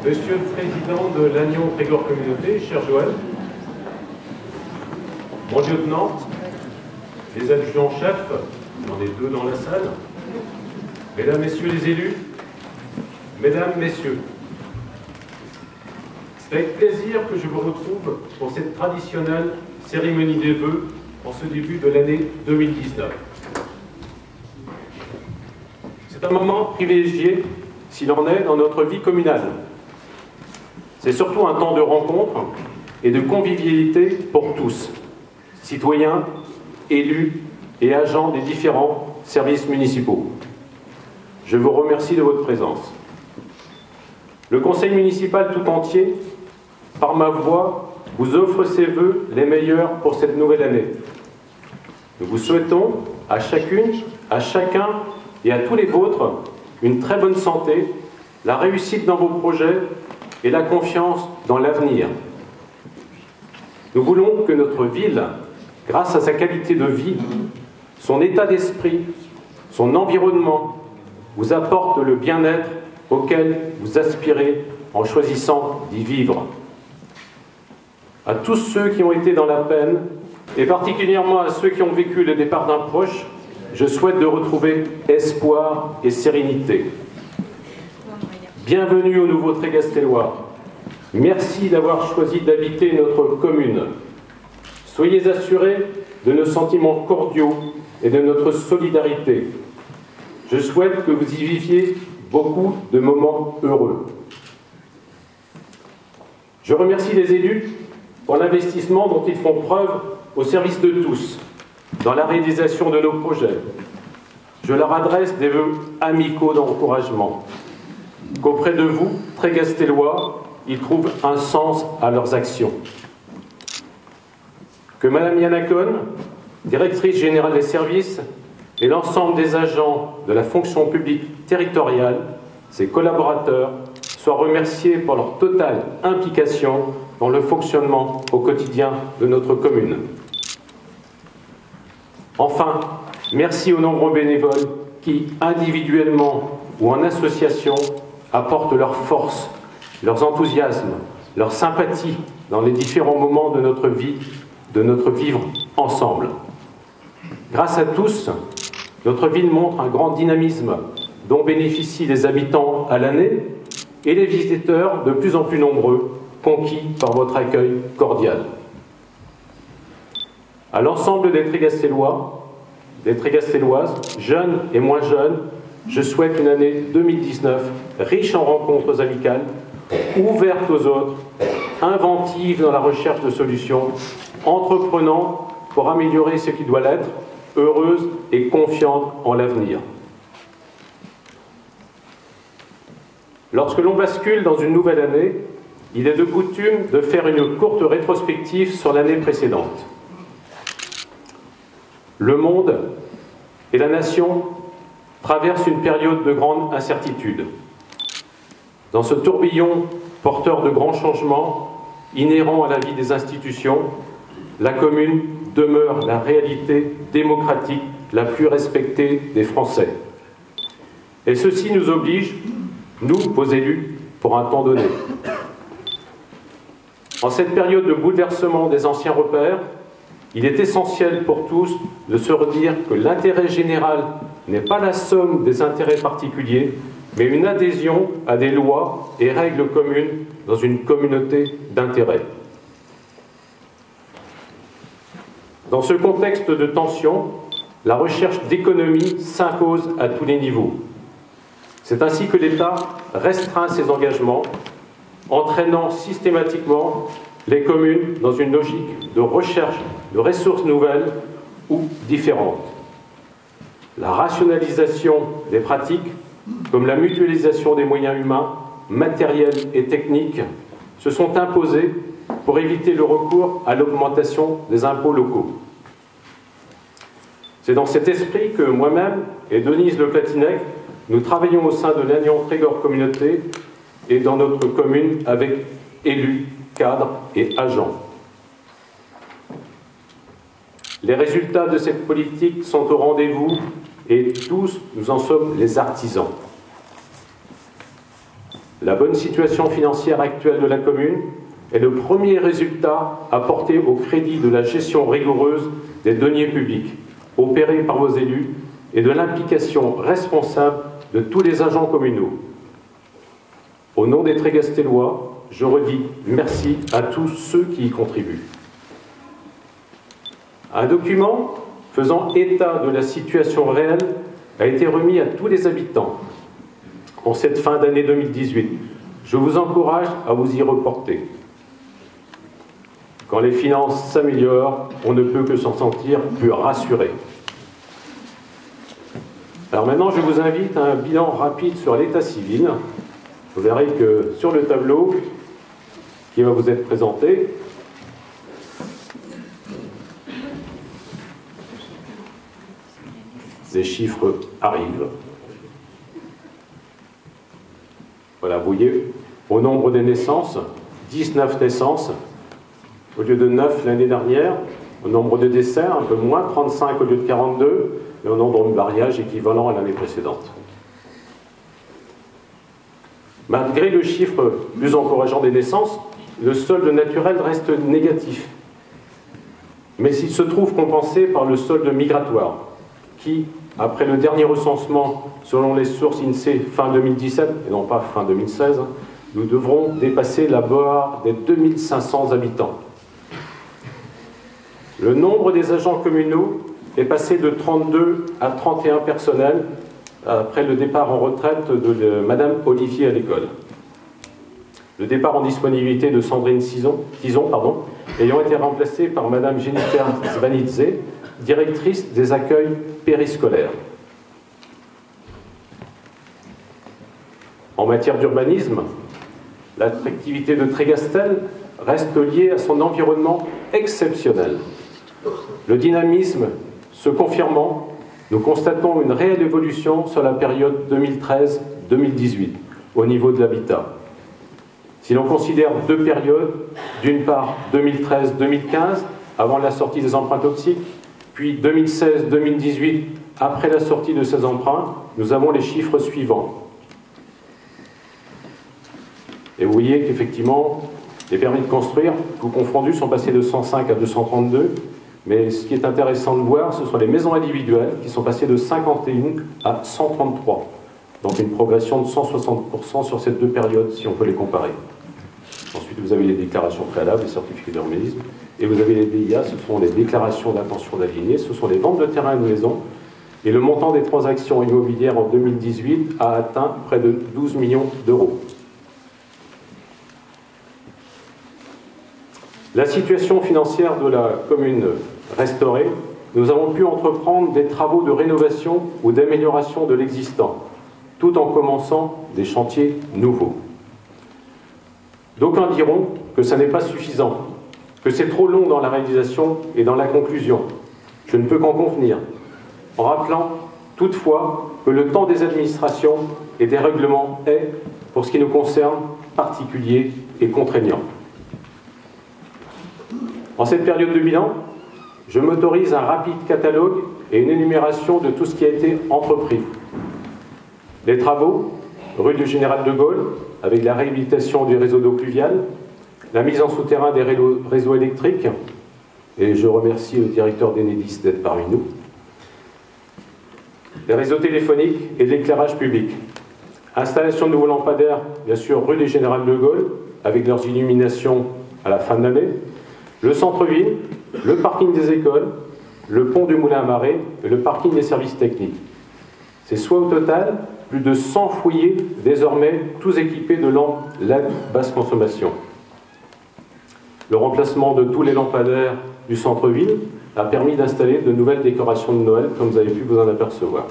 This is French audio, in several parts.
Monsieur le Président de l'Agnon Trégor Communauté, cher Joël, mon lieutenant, les adjudants-chefs, j'en ai deux dans la salle, mesdames, messieurs les élus, mesdames, messieurs, c'est avec plaisir que je vous retrouve pour cette traditionnelle cérémonie des vœux en ce début de l'année 2019. C'est un moment privilégié, s'il en est, dans notre vie communale. C'est surtout un temps de rencontre et de convivialité pour tous, citoyens, élus et agents des différents services municipaux. Je vous remercie de votre présence. Le conseil municipal tout entier, par ma voix, vous offre ses vœux les meilleurs pour cette nouvelle année. Nous vous souhaitons à chacune, à chacun et à tous les vôtres une très bonne santé, la réussite dans vos projets et la confiance dans l'avenir. Nous voulons que notre ville, grâce à sa qualité de vie, son état d'esprit, son environnement, vous apporte le bien-être auquel vous aspirez en choisissant d'y vivre. À tous ceux qui ont été dans la peine, et particulièrement à ceux qui ont vécu le départ d'un proche, je souhaite de retrouver espoir et sérénité. Bienvenue au nouveau Trégastellois. Merci d'avoir choisi d'habiter notre commune. Soyez assurés de nos sentiments cordiaux et de notre solidarité. Je souhaite que vous y viviez beaucoup de moments heureux. Je remercie les élus pour l'investissement dont ils font preuve au service de tous, dans la réalisation de nos projets. Je leur adresse des vœux amicaux d'encouragement. Qu'auprès de vous, Trégastellois, ils trouvent un sens à leurs actions. Que Madame Yanacon, directrice générale des services, et l'ensemble des agents de la fonction publique territoriale, ses collaborateurs, soient remerciés pour leur totale implication dans le fonctionnement au quotidien de notre commune. Enfin, merci aux nombreux bénévoles qui, individuellement ou en association, apportent leur force, leurs enthousiasmes, leur sympathie dans les différents moments de notre vie, de notre vivre ensemble. Grâce à tous, notre ville montre un grand dynamisme dont bénéficient les habitants à l'année et les visiteurs de plus en plus nombreux, conquis par votre accueil cordial. À l'ensemble des Trégastellois, des Trégastelloises, jeunes et moins jeunes, je souhaite une année 2019 riche en rencontres amicales, ouverte aux autres, inventive dans la recherche de solutions, entreprenant pour améliorer ce qui doit l'être, heureuse et confiante en l'avenir. Lorsque l'on bascule dans une nouvelle année, il est de coutume de faire une courte rétrospective sur l'année précédente. Le monde et la nation traversent une période de grande incertitude. Dans ce tourbillon porteur de grands changements, inhérents à la vie des institutions, la commune demeure la réalité démocratique la plus respectée des Français. Et ceci nous oblige, nous, vos élus, pour un temps donné. En cette période de bouleversement des anciens repères, il est essentiel pour tous de se redire que l'intérêt général n'est pas la somme des intérêts particuliers, mais une adhésion à des lois et règles communes dans une communauté d'intérêts. Dans ce contexte de tension, la recherche d'économie s'impose à tous les niveaux. C'est ainsi que l'État restreint ses engagements, entraînant systématiquement les communes dans une logique de recherche de ressources nouvelles ou différentes. La rationalisation des pratiques, comme la mutualisation des moyens humains, matériels et techniques, se sont imposées pour éviter le recours à l'augmentation des impôts locaux. C'est dans cet esprit que moi-même et Denise Le Platinec, nous travaillons au sein de l'Agnon Trégor Communauté et dans notre commune avec élus, cadres et agents. Les résultats de cette politique sont au rendez-vous et tous, nous en sommes les artisans. La bonne situation financière actuelle de la commune est le premier résultat apporté au crédit de la gestion rigoureuse des deniers publics, opérée par vos élus, et de l'implication responsable de tous les agents communaux. Au nom des Trégastellois, je redis merci à tous ceux qui y contribuent. Un document faisant état de la situation réelle a été remis à tous les habitants en cette fin d'année 2018. Je vous encourage à vous y reporter. Quand les finances s'améliorent, on ne peut que s'en sentir plus rassuré. Alors maintenant, je vous invite à un bilan rapide sur l'état civil. Vous verrez que sur le tableau qui va vous être présenté, les chiffres arrivent. Voilà, vous voyez, au nombre des naissances, 19 naissances, au lieu de 9 l'année dernière. Au nombre de décès, un peu moins, 35 au lieu de 42, et au nombre de mariages équivalent à l'année précédente. Malgré le chiffre plus encourageant des naissances, le solde naturel reste négatif. Mais il se trouve compensé par le solde migratoire, qui, après le dernier recensement, selon les sources INSEE fin 2017, et non pas fin 2016, nous devrons dépasser la barre des 2500 habitants. Le nombre des agents communaux est passé de 32 à 31 personnels après le départ en retraite de Madame Olivier à l'école. Le départ en disponibilité de Sandrine Tison, ayant été remplacé par Madame Jennifer Zvanidze, directrice des accueils périscolaires. En matière d'urbanisme, l'attractivité de Trégastel reste liée à son environnement exceptionnel. Le dynamisme se confirmant, nous constatons une réelle évolution sur la période 2013-2018 au niveau de l'habitat. Si l'on considère deux périodes, d'une part 2013-2015, avant la sortie des emprunts toxiques, puis 2016-2018, après la sortie de ces emprunts, nous avons les chiffres suivants. Et vous voyez qu'effectivement, les permis de construire, tout confondus, sont passés de 105 à 232. Mais ce qui est intéressant de voir, ce sont les maisons individuelles qui sont passées de 51 à 133. Donc une progression de 160% sur ces deux périodes, si on peut les comparer. Ensuite, vous avez les déclarations préalables, les certificats d'urbanisme, et vous avez les DIA, ce sont les déclarations d'intention d'aligner, ce sont les ventes de terrain et de maisons. Et le montant des transactions immobilières en 2018 a atteint près de 12 millions d'euros. La situation financière de la commune restaurée, nous avons pu entreprendre des travaux de rénovation ou d'amélioration de l'existant, tout en commençant des chantiers nouveaux. D'aucuns diront que ça n'est pas suffisant, que c'est trop long dans la réalisation et dans la conclusion. Je ne peux qu'en convenir, en rappelant toutefois que le temps des administrations et des règlements est, pour ce qui nous concerne, particulier et contraignant. En cette période de bilan, je m'autorise un rapide catalogue et une énumération de tout ce qui a été entrepris. Les travaux, rue du Général de Gaulle, avec la réhabilitation du réseau d'eau pluviale, la mise en souterrain des réseaux électriques, et je remercie le directeur d'Enedis d'être parmi nous, les réseaux téléphoniques et de l'éclairage public. Installation de nouveaux lampadaires, bien sûr, rue du Général de Gaulle, avec leurs illuminations à la fin de l'année, le centre-ville, le parking des écoles, le pont du Moulin à Marée et le parking des services techniques. C'est soit au total plus de 100 foyers désormais tous équipés de lampes LED basse consommation. Le remplacement de tous les lampadaires du centre-ville a permis d'installer de nouvelles décorations de Noël, comme vous avez pu vous en apercevoir.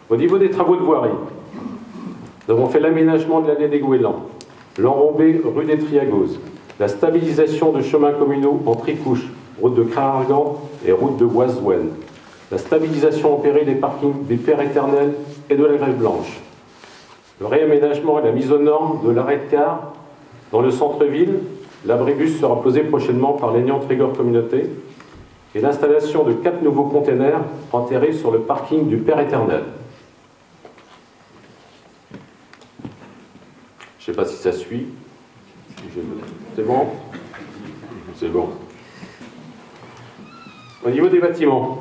Au niveau des travaux de voirie, nous avons fait l'aménagement de l'allée des Goélands, l'enrobé rue des Triagos, la stabilisation de chemins communaux en tricouche, route de Crahargan et route de Boisouen, la stabilisation opérée des parkings des Pères Éternels et de la Grève Blanche, le réaménagement et la mise aux normes de l'arrêt de car dans le centre-ville, l'abribus sera posé prochainement par l'Aignan Trégor Communauté, et l'installation de 4 nouveaux containers enterrés sur le parking du Père Éternel. Je ne sais pas si ça suit. C'est bon? C'est bon. Au niveau des bâtiments,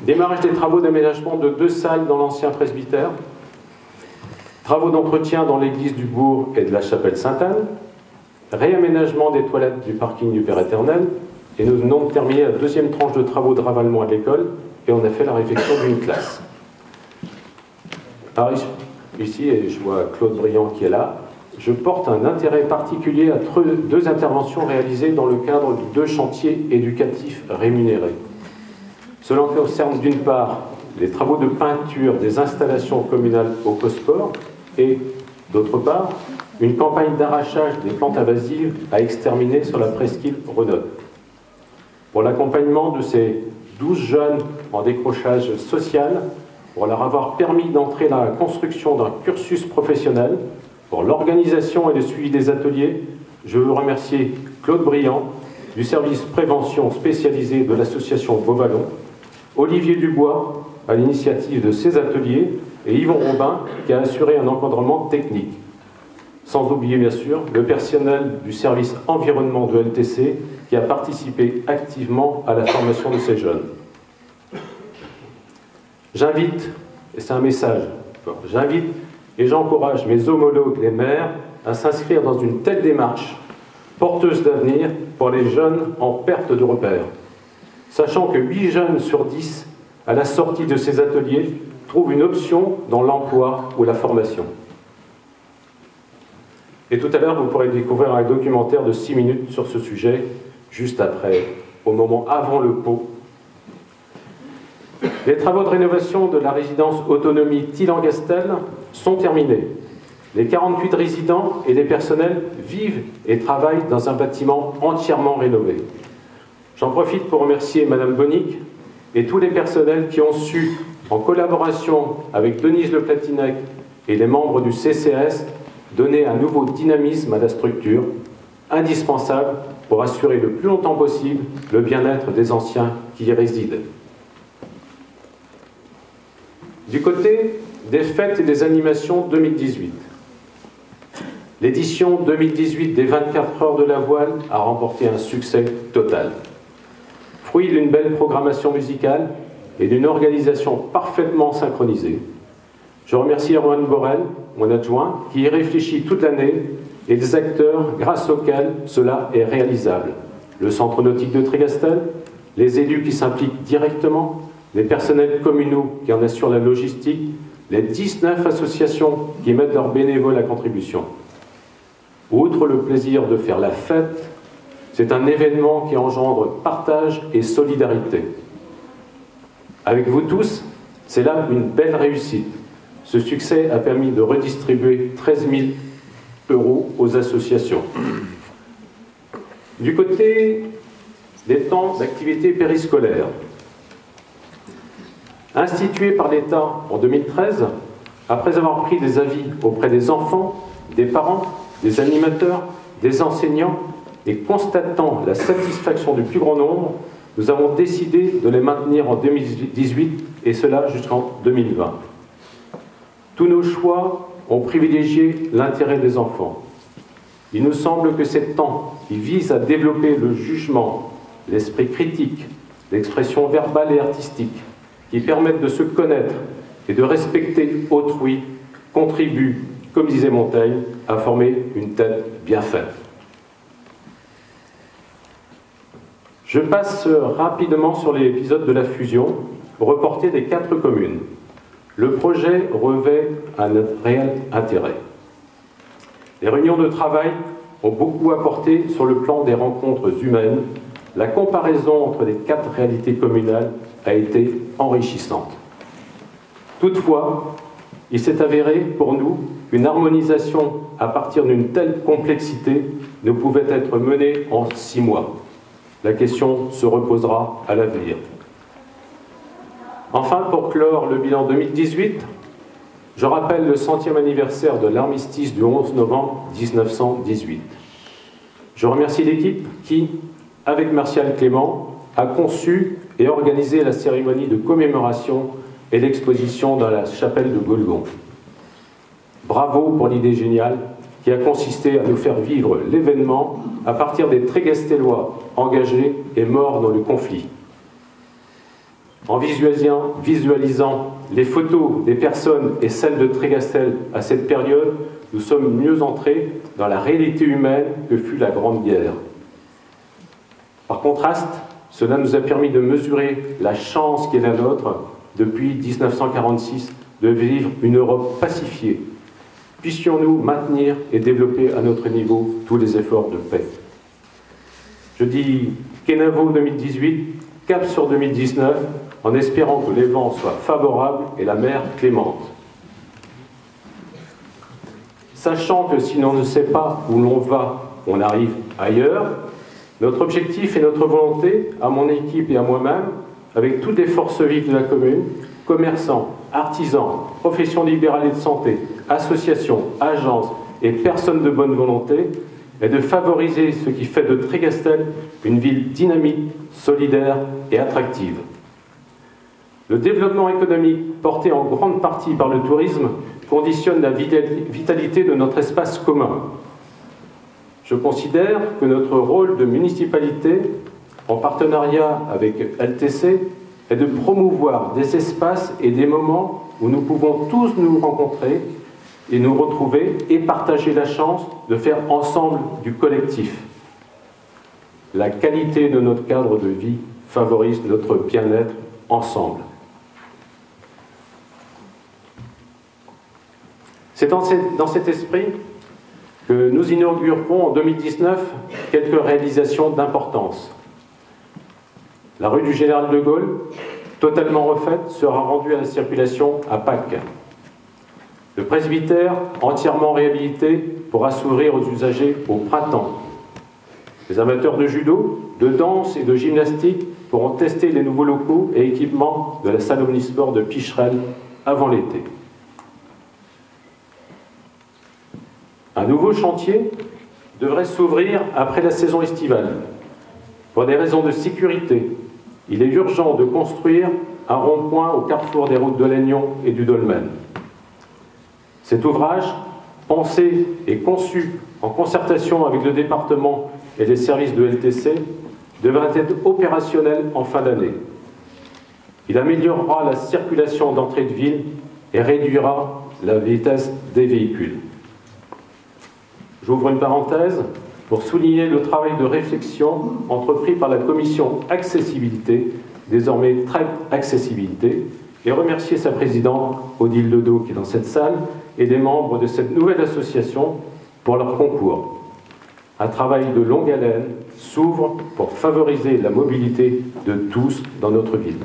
démarrage des travaux d'aménagement de 2 salles dans l'ancien presbytère, travaux d'entretien dans l'église du bourg et de la chapelle Sainte-Anne, réaménagement des toilettes du parking du Père Éternel, et nous venons de terminer la 2e tranche de travaux de ravalement de l'école, et on a fait la réfection d'une classe. Alors ici, et je vois Claude Briand qui est là, je porte un intérêt particulier à 2 interventions réalisées dans le cadre de 2 chantiers éducatifs rémunérés. Cela concerne d'une part les travaux de peinture des installations communales au COSPOR et d'autre part une campagne d'arrachage des plantes invasives à exterminer sur la presqu'île Renaud. Pour l'accompagnement de ces 12 jeunes en décrochage social, pour leur avoir permis d'entrer dans la construction d'un cursus professionnel, pour l'organisation et le suivi des ateliers, je veux remercier Claude Briand du service prévention spécialisé de l'association Beauvallon, Olivier Dubois à l'initiative de ces ateliers et Yvon Robin qui a assuré un encadrement technique. Sans oublier bien sûr le personnel du service environnement de LTC qui a participé activement à la formation de ces jeunes. J'invite, et c'est un message, j'invite et j'encourage mes homologues, les maires, à s'inscrire dans une telle démarche porteuse d'avenir pour les jeunes en perte de repères, sachant que 8 jeunes sur 10, à la sortie de ces ateliers, trouvent une option dans l'emploi ou la formation. Et tout à l'heure, vous pourrez découvrir un documentaire de 6 minutes sur ce sujet, juste après, au moment avant le pot. Les travaux de rénovation de la résidence autonomie Thilan-Gastel sont terminés. Les 48 résidents et les personnels vivent et travaillent dans un bâtiment entièrement rénové. J'en profite pour remercier Madame Bonic et tous les personnels qui ont su, en collaboration avec Denise Le Platinec et les membres du CCS, donner un nouveau dynamisme à la structure, indispensable pour assurer le plus longtemps possible le bien-être des anciens qui y résident. Du côté des fêtes et des animations 2018, l'édition 2018 des 24 heures de la voile a remporté un succès total. Fruit d'une belle programmation musicale et d'une organisation parfaitement synchronisée. Je remercie Erwan Borel, mon adjoint, qui y réfléchit toute l'année, et les acteurs grâce auxquels cela est réalisable. Le centre nautique de Trégastel, les élus qui s'impliquent directement, les personnels communaux qui en assurent la logistique, les 19 associations qui mettent leurs bénévoles à contribution. Outre le plaisir de faire la fête, c'est un événement qui engendre partage et solidarité. Avec vous tous, c'est là une belle réussite. Ce succès a permis de redistribuer 13 000 € aux associations. Du côté des temps d'activité périscolaire, institué par l'État en 2013, après avoir pris des avis auprès des enfants, des parents, des animateurs, des enseignants, et constatant la satisfaction du plus grand nombre, nous avons décidé de les maintenir en 2018, et cela jusqu'en 2020. Tous nos choix ont privilégié l'intérêt des enfants. Il nous semble que ces temps qui visent à développer le jugement, l'esprit critique, l'expression verbale et artistique, qui permettent de se connaître et de respecter autrui, contribuent, comme disait Montaigne, à former une tête bien faite. Je passe rapidement sur l'épisode de la fusion, reportée des 4 communes. Le projet revêt un réel intérêt. Les réunions de travail ont beaucoup apporté sur le plan des rencontres humaines. La comparaison entre les 4 réalités communales a été enrichissante. Toutefois, il s'est avéré pour nous qu'une harmonisation à partir d'une telle complexité ne pouvait être menée en 6 mois. La question se reposera à l'avenir. Enfin, pour clore le bilan 2018, je rappelle le 100e anniversaire de l'armistice du 11 novembre 1918. Je remercie l'équipe qui, avec Martial Clément, a conçu et organisé la cérémonie de commémoration et l'exposition dans la chapelle de Golgon. Bravo pour l'idée géniale qui a consisté à nous faire vivre l'événement à partir des Trégastellois engagés et morts dans le conflit. En visualisant les photos des personnes et celles de Trégastel à cette période, nous sommes mieux entrés dans la réalité humaine que fut la Grande Guerre. Par contraste, cela nous a permis de mesurer la chance qui est la nôtre depuis 1946 de vivre une Europe pacifiée. Puissions-nous maintenir et développer à notre niveau tous les efforts de paix. Je dis Kenavo 2018, cap sur 2019, en espérant que les vents soient favorables et la mer clémente. Sachant que si l'on ne sait pas où l'on va, on arrive ailleurs, notre objectif et notre volonté, à mon équipe et à moi-même, avec toutes les forces vives de la commune, commerçants, artisans, professions libérales et de santé, associations, agences et personnes de bonne volonté, est de favoriser ce qui fait de Trégastel une ville dynamique, solidaire et attractive. Le développement économique, porté en grande partie par le tourisme, conditionne la vitalité de notre espace commun. Je considère que notre rôle de municipalité, en partenariat avec LTC, est de promouvoir des espaces et des moments où nous pouvons tous nous rencontrer et nous retrouver et partager la chance de faire ensemble du collectif. La qualité de notre cadre de vie favorise notre bien-être ensemble. C'est dans cet esprit que nous inaugurerons en 2019 quelques réalisations d'importance. La rue du Général de Gaulle, totalement refaite, sera rendue à la circulation à Pâques. Le presbytère, entièrement réhabilité, pourra s'ouvrir aux usagers au printemps. Les amateurs de judo, de danse et de gymnastique pourront tester les nouveaux locaux et équipements de la salle omnisport de Picherel avant l'été. Un nouveau chantier devrait s'ouvrir après la saison estivale. Pour des raisons de sécurité, il est urgent de construire un rond-point au carrefour des routes de l'Aignon et du Dolmen. Cet ouvrage, pensé et conçu en concertation avec le département et les services de LTC, devrait être opérationnel en fin d'année. Il améliorera la circulation d'entrée de ville et réduira la vitesse des véhicules. J'ouvre une parenthèse pour souligner le travail de réflexion entrepris par la commission accessibilité, désormais TREC Accessibilité, et remercier sa présidente, Odile Ledo, qui est dans cette salle, et les membres de cette nouvelle association pour leur concours. Un travail de longue haleine s'ouvre pour favoriser la mobilité de tous dans notre ville.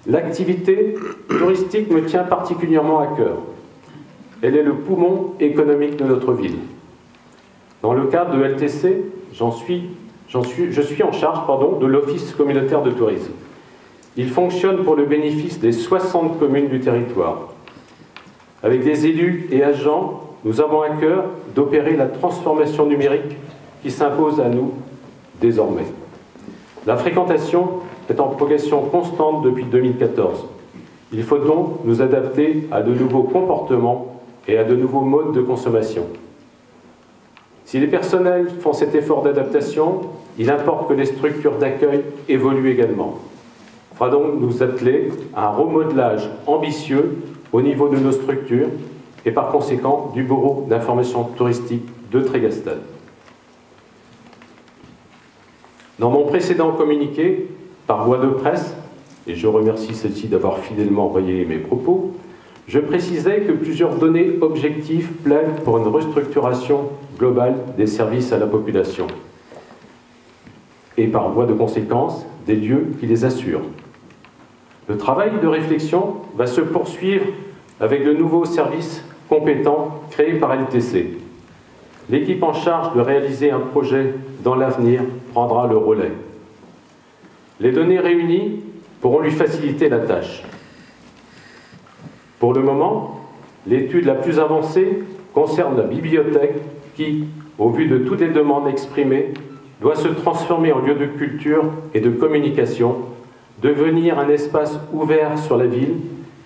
L'activité touristique me tient particulièrement à cœur. Elle est le poumon économique de notre ville. Dans le cadre de LTC, je suis en charge de l'Office communautaire de tourisme. Il fonctionne pour le bénéfice des 60 communes du territoire. Avec des élus et agents, nous avons à cœur d'opérer la transformation numérique qui s'impose à nous désormais. La fréquentation est en progression constante depuis 2014. Il faut donc nous adapter à de nouveaux comportements et à de nouveaux modes de consommation. Si les personnels font cet effort d'adaptation, il importe que les structures d'accueil évoluent également. Il faudra donc nous atteler à un remodelage ambitieux au niveau de nos structures et par conséquent du Bureau d'information touristique de Trégastel. Dans mon précédent communiqué, par voie de presse, et je remercie celle-ci d'avoir fidèlement relayé mes propos, je précisais que plusieurs données objectives plaident pour une restructuration globale des services à la population et par voie de conséquence des lieux qui les assurent. Le travail de réflexion va se poursuivre avec de nouveaux services compétents créés par LTC. L'équipe en charge de réaliser un projet dans l'avenir prendra le relais. Les données réunies pourront lui faciliter la tâche. Pour le moment, l'étude la plus avancée concerne la bibliothèque qui, au vu de toutes les demandes exprimées, doit se transformer en lieu de culture et de communication, devenir un espace ouvert sur la ville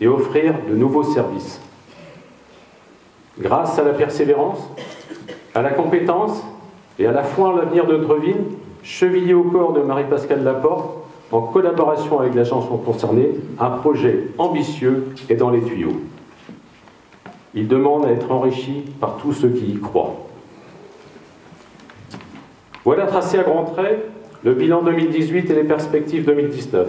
et offrir de nouveaux services. Grâce à la persévérance, à la compétence et à la foi en l'avenir de notre ville, chevillé au corps de Marie-Pascale Laporte, en collaboration avec l'agence concernée, un projet ambitieux est dans les tuyaux. Il demande à être enrichi par tous ceux qui y croient. Voilà tracé à grands traits le bilan 2018 et les perspectives 2019.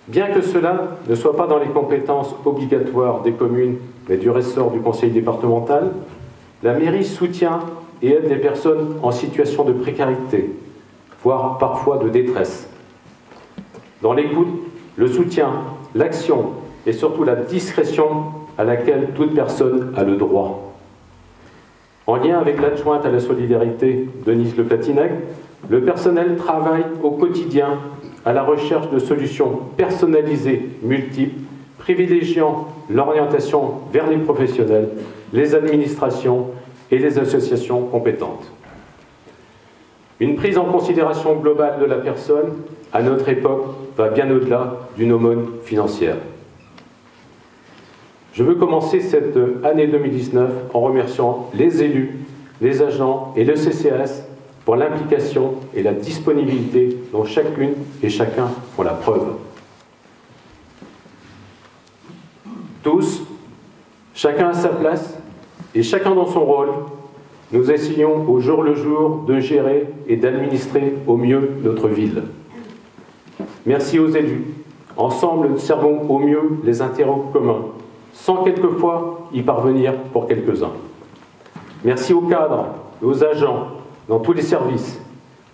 Bien que cela ne soit pas dans les compétences obligatoires des communes, mais du ressort du conseil départemental, la mairie soutient et aide les personnes en situation de précarité, voire parfois de détresse. Dans l'écoute, le soutien, l'action et surtout la discrétion à laquelle toute personne a le droit. En lien avec l'adjointe à la solidarité, Denise Le Platinec, le personnel travaille au quotidien à la recherche de solutions personnalisées multiples, privilégiant l'orientation vers les professionnels, les administrations et les associations compétentes. Une prise en considération globale de la personne, à notre époque, va bien au-delà d'une aumône financière. Je veux commencer cette année 2019 en remerciant les élus, les agents et le CCAS pour l'implication et la disponibilité dont chacune et chacun font la preuve. Tous, chacun à sa place et chacun dans son rôle, nous essayons au jour le jour de gérer et d'administrer au mieux notre ville. Merci aux élus. Ensemble, nous servons au mieux les intérêts communs, sans quelquefois y parvenir pour quelques-uns. Merci aux cadres et aux agents dans tous les services.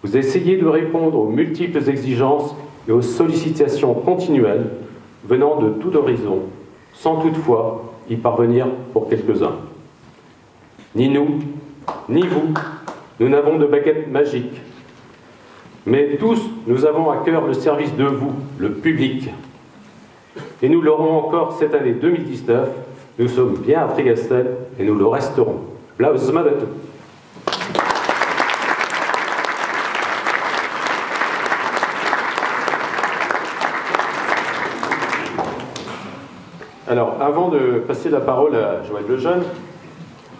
Vous essayez de répondre aux multiples exigences et aux sollicitations continuelles venant de tout horizon, sans toutefois y parvenir pour quelques-uns. Ni nous, ni vous, nous n'avons de baguette magique. Mais tous, nous avons à cœur le service de vous, le public. Et nous l'aurons encore cette année 2019. Nous sommes bien à Trégastel et nous le resterons. Blaus Madatu. Alors, avant de passer la parole à Joël Lejeune,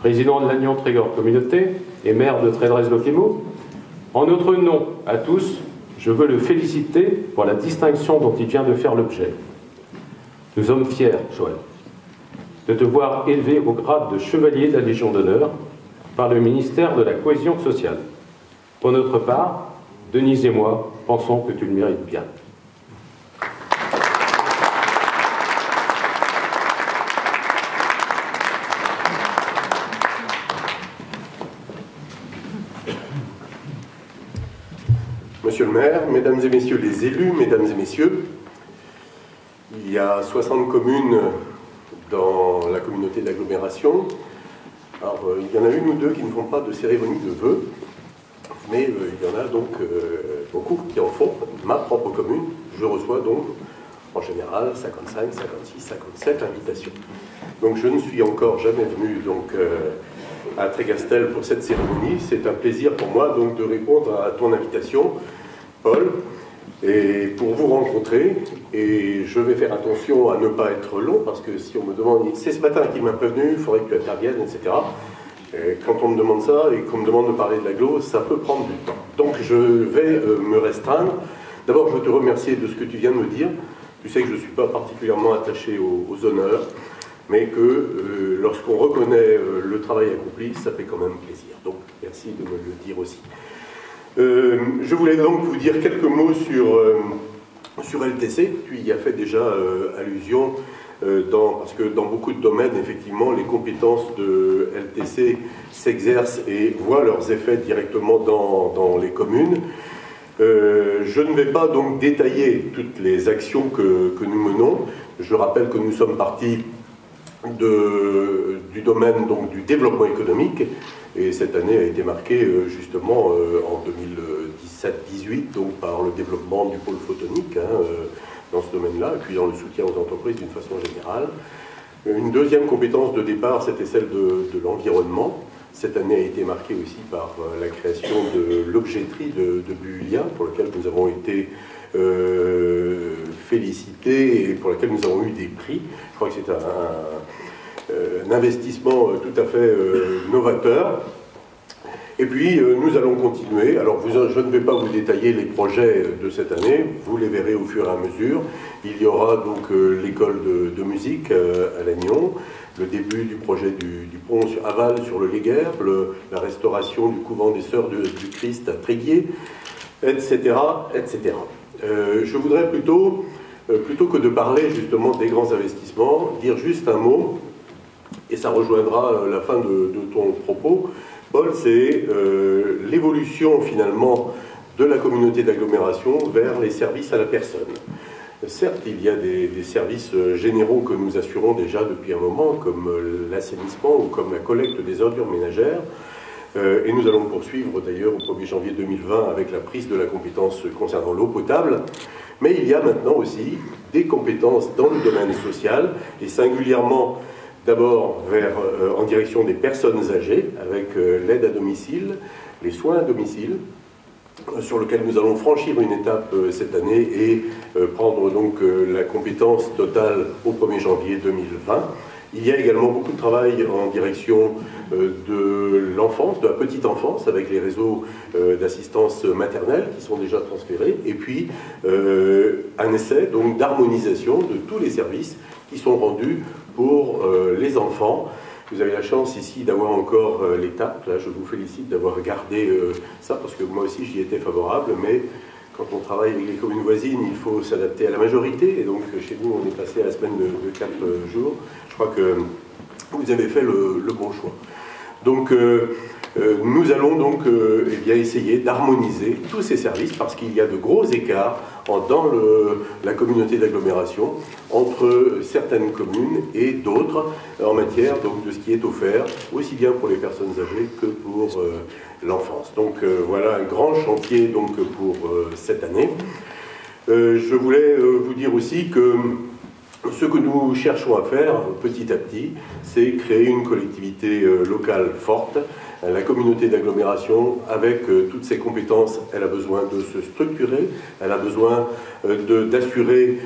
président de l'Agnon Trégor Communauté et maire de Trédrez-Loquemo, en notre nom à tous, je veux le féliciter pour la distinction dont il vient de faire l'objet. Nous sommes fiers, Joël, de te voir élevé au grade de chevalier de la Légion d'honneur par le ministère de la Cohésion sociale. Pour notre part, Denise et moi pensons que tu le mérites bien. Monsieur le maire, mesdames et messieurs les élus, mesdames et messieurs, il y a 60 communes dans la communauté d'agglomération. Alors, il y en a une ou deux qui ne font pas de cérémonie de vœux, mais il y en a donc beaucoup qui en font. Ma propre commune, je reçois donc en général 55, 56, 57 invitations. Donc je ne suis encore jamais venu donc, à Trégastel pour cette cérémonie. C'est un plaisir pour moi donc de répondre à ton invitation, Paul, et pour vous rencontrer. Et je vais faire attention à ne pas être long, parce que si on me demande, c'est ce matin qui m'a prévenu, il faudrait que tu interviennes, etc. Et quand on me demande ça et qu'on me demande de parler de l'agglo, ça peut prendre du temps. Donc je vais me restreindre. D'abord, je veux te remercier de ce que tu viens de me dire. Tu sais que je ne suis pas particulièrement attaché aux honneurs, mais que lorsqu'on reconnaît le travail accompli, ça fait quand même plaisir. Donc merci de me le dire aussi. Je voulais donc vous dire quelques mots sur LTC. Tu y as fait déjà allusion, parce que dans beaucoup de domaines, effectivement, les compétences de LTC s'exercent et voient leurs effets directement dans les communes. Je ne vais pas donc détailler toutes les actions que nous menons. Je rappelle que nous sommes partis du domaine donc, du développement économique, et cette année a été marquée justement en 2017-18 donc par le développement du pôle photonique dans ce domaine-là, et puis dans le soutien aux entreprises d'une façon générale. Une deuxième compétence de départ, c'était celle de l'environnement. Cette année a été marquée aussi par la création de l'objetterie de Bulia, pour laquelle nous avons été félicités et pour laquelle nous avons eu des prix. Je crois que c'est investissement tout à fait novateur. Et puis, nous allons continuer. Alors, je ne vais pas vous détailler les projets de cette année, vous les verrez au fur et à mesure. Il y aura donc l'école de musique à Lannion, le début du projet du pont à Val sur le Léguerbe, la restauration du couvent des Sœurs du Christ à Tréguier, etc. etc. Je voudrais plutôt que de parler justement des grands investissements, dire juste un mot, et ça rejoindra la fin de ton propos, Paul, c'est l'évolution finalement de la communauté d'agglomération vers les services à la personne. Certes, il y a des services généraux que nous assurons déjà depuis un moment, comme l'assainissement ou comme la collecte des ordures ménagères, et nous allons poursuivre d'ailleurs au 1er janvier 2020 avec la prise de la compétence concernant l'eau potable, mais il y a maintenant aussi des compétences dans le domaine social, et singulièrement d'abord en direction des personnes âgées, avec l'aide à domicile, les soins à domicile, sur lequel nous allons franchir une étape cette année et prendre donc la compétence totale au 1er janvier 2020. Il y a également beaucoup de travail en direction de l'enfance, de la petite enfance, avec les réseaux d'assistance maternelle qui sont déjà transférés, et puis un essai donc d'harmonisation de tous les services qui sont rendus pour les enfants. Vous avez la chance ici d'avoir encore l'étape. Là, je vous félicite d'avoir gardé ça, parce que moi aussi j'y étais favorable, mais quand on travaille avec les communes voisines, il faut s'adapter à la majorité, et donc chez nous on est passé à la semaine de 4 jours. Je crois que vous avez fait le bon choix. Donc nous allons donc eh bien, essayer d'harmoniser tous ces services, parce qu'il y a de gros écarts dans la communauté d'agglomération entre certaines communes et d'autres en matière donc, de ce qui est offert, aussi bien pour les personnes âgées que pour l'enfance. Donc voilà un grand chantier donc, pour cette année. Je voulais vous dire aussi que ce que nous cherchons à faire petit à petit, c'est créer une collectivité locale forte. La communauté d'agglomération, avec toutes ses compétences, elle a besoin de se structurer, elle a besoin d'assurer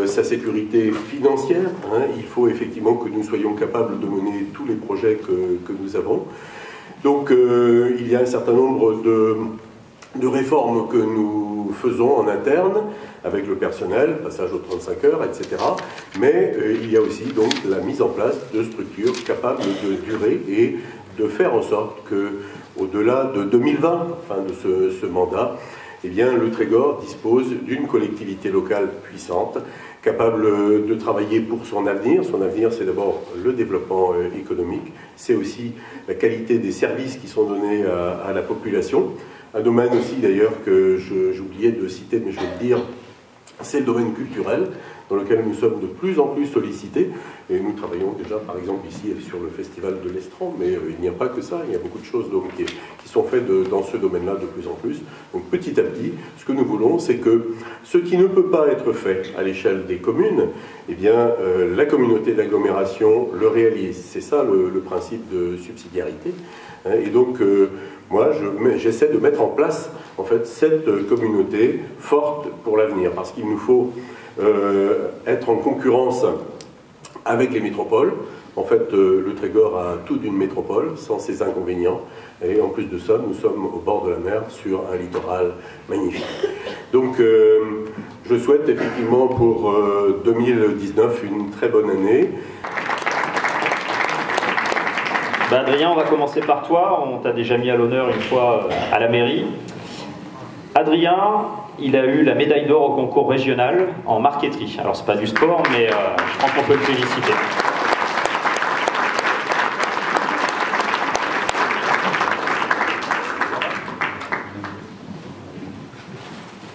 sa sécurité financière. Il faut effectivement que nous soyons capables de mener tous les projets que nous avons. Donc il y a un certain nombre de réformes que nous faisons en interne, avec le personnel, passage aux 35 heures, etc. Mais il y a aussi donc la mise en place de structures capables de durer et de faire en sorte qu'au-delà de 2020, fin de ce mandat, eh bien, le Trégor dispose d'une collectivité locale puissante, capable de travailler pour son avenir. Son avenir, c'est d'abord le développement économique, c'est aussi la qualité des services qui sont donnés à la population. Un domaine aussi, d'ailleurs, que j'oubliais de citer, mais je vais le dire, c'est le domaine culturel, dans lequel nous sommes de plus en plus sollicités. Et nous travaillons déjà, par exemple, ici sur le Festival de l'Estran, mais il n'y a pas que ça, il y a beaucoup de choses donc, qui sont faites dans ce domaine-là de plus en plus. Donc petit à petit, ce que nous voulons, c'est que ce qui ne peut pas être fait à l'échelle des communes, eh bien, la communauté d'agglomération le réalise. C'est ça le principe de subsidiarité. Et donc, moi, j'essaie de mettre en place, en fait, cette communauté forte pour l'avenir, parce qu'il nous faut être en concurrence avec les métropoles. En fait, le Trégor a tout d'une métropole, sans ses inconvénients. Et en plus de ça, nous sommes au bord de la mer, sur un littoral magnifique. Donc, je souhaite effectivement pour 2019 une très bonne année. Ben Adrien, on va commencer par toi. On t'a déjà mis à l'honneur une fois à la mairie. Adrien, il a eu la médaille d'or au concours régional en marqueterie. Alors, c'est pas du sport, mais je pense qu'on peut le féliciter.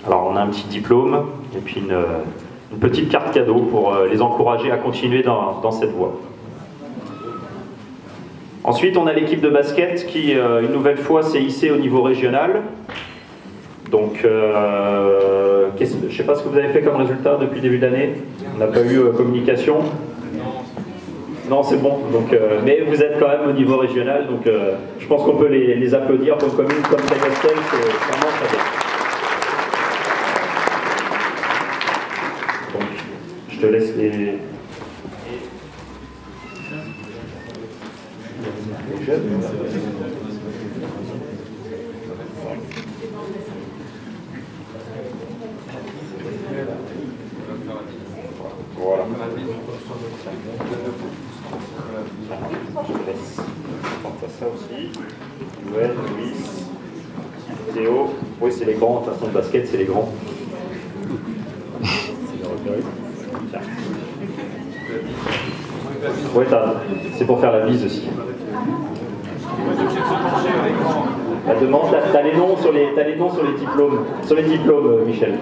Alors, on a un petit diplôme et puis une petite carte cadeau pour les encourager à continuer dans cette voie. Ensuite, on a l'équipe de basket qui, une nouvelle fois, s'est hissée au niveau régional. Donc, je ne sais pas ce que vous avez fait comme résultat depuis le début de l'année. On n'a pas eu communication. Non, c'est bon. Donc, mais vous êtes quand même au niveau régional. Donc, je pense qu'on peut les applaudir pour une commune comme Tagastel. C'est vraiment très bien. Donc, je te laisse les... Voilà. Je laisse ça aussi. Ouais, Louis, Théo. Oui, c'est les grands. De toute façon, le basket, c'est les grands. Tiens. Ouais, c'est pour faire la bise aussi. La demande, t'as les noms sur les diplômes. Sur les diplômes, Michel.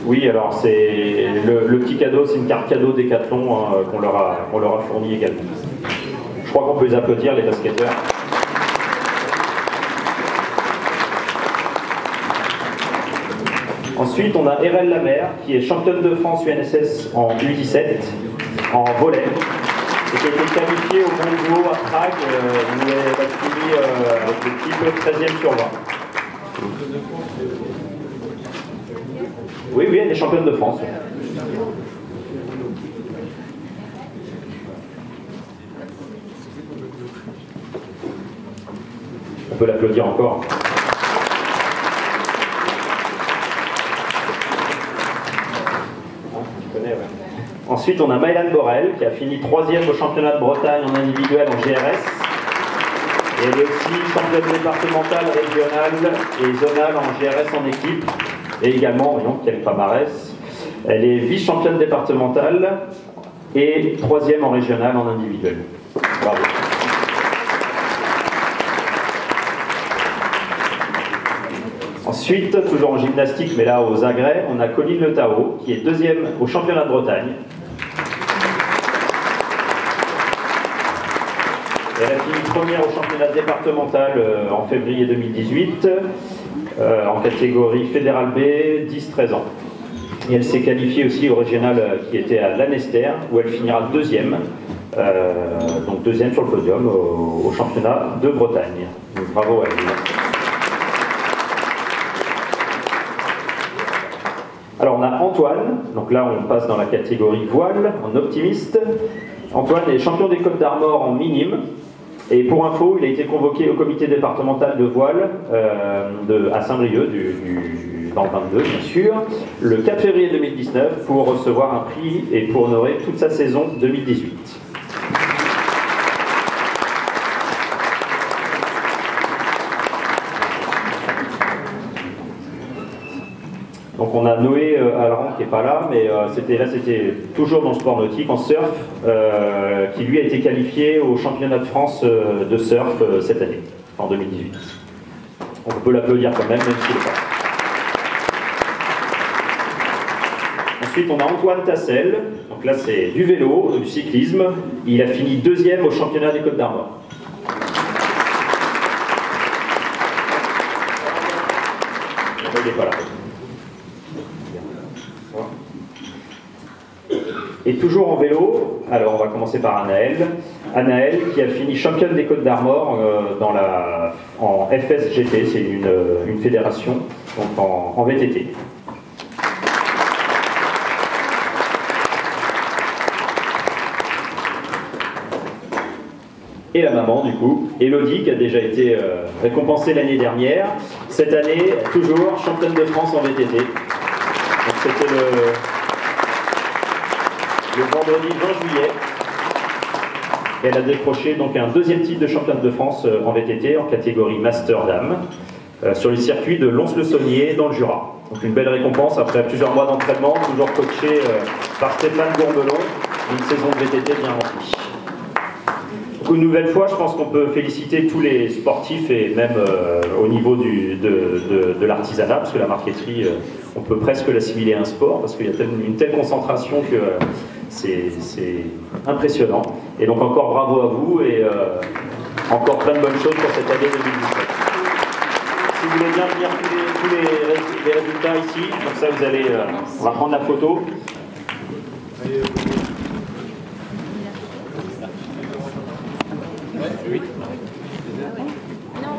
Oui, alors c'est le petit cadeau, c'est une carte cadeau Décathlon qu'on leur a fournie également. Je crois qu'on peut les applaudir, les basketteurs. Ensuite, on a Erel Lamère, qui est championne de France UNSS en U17, en volley, et qui a été qualifiée au Mondiaux à Prague, où elle a fini avec l'équipe 13e sur 20. Oui, elle est championne de France. On peut l'applaudir encore. Ensuite, on a Maëlan Borel, qui a fini 3e au championnat de Bretagne en individuel en GRS. Et elle est aussi championne départementale, régionale et zonale en GRS en équipe. Et également, voyons, quel palmarès. Elle est vice-championne départementale et 3e en régional en individuel. Bravo. Ensuite, toujours en gymnastique, mais là aux agrès, on a Colline Le Tao, qui est 2e au championnat de Bretagne. Elle a fini 1re au championnat départemental en février 2018, en catégorie fédérale B, 10-13 ans. Et elle s'est qualifiée aussi au régional qui était à Lanester, où elle finira 2e, donc 2e sur le podium au championnat de Bretagne. Donc, bravo à elle. Alors on a Antoine, donc là on passe dans la catégorie voile, en optimiste. Antoine est champion des Côtes d'Armor en minime. Et pour info, il a été convoqué au comité départemental de voile à Saint-Brieuc, dans le 22 bien sûr, le 4 février 2019 pour recevoir un prix et pour honorer toute sa saison 2018. Donc on a Noé Alran qui n'est pas là, mais c'était toujours dans le sport nautique, en surf, qui lui a été qualifié au championnat de France de surf cette année, en 2018. On peut l'applaudir quand même s'il n'est pas là. Ensuite on a Antoine Tassel, donc là c'est du vélo, du cyclisme, il a fini 2e au championnat des Côtes d'Armor. Il n'est pas là. Et toujours en vélo, alors on va commencer par Anaël. Anaël qui a fini championne des Côtes d'Armor en FSGT, c'est une fédération, donc en VTT. Et la maman du coup, Elodie, qui a déjà été récompensée l'année dernière. Cette année, toujours championne de France en VTT. Donc c'était le vendredi 20 juillet. Et elle a décroché donc un 2e titre de championne de France en VTT en catégorie Master Dame sur le circuit de Lons-le-Saunier dans le Jura. Donc une belle récompense après plusieurs mois d'entraînement, toujours coaché par Stéphane Gourbelon, une saison de VTT bien remplie. une nouvelle fois, je pense qu'on peut féliciter tous les sportifs et même au niveau de l'artisanat, parce que la marqueterie, on peut presque l'assimiler à un sport, parce qu'il y a une telle concentration que c'est impressionnant. Et donc encore bravo à vous et encore plein de bonnes choses pour cette année 2017. Si vous voulez bien venir tous les résultats ici, comme ça vous allez, on va prendre la photo. Oui. Non.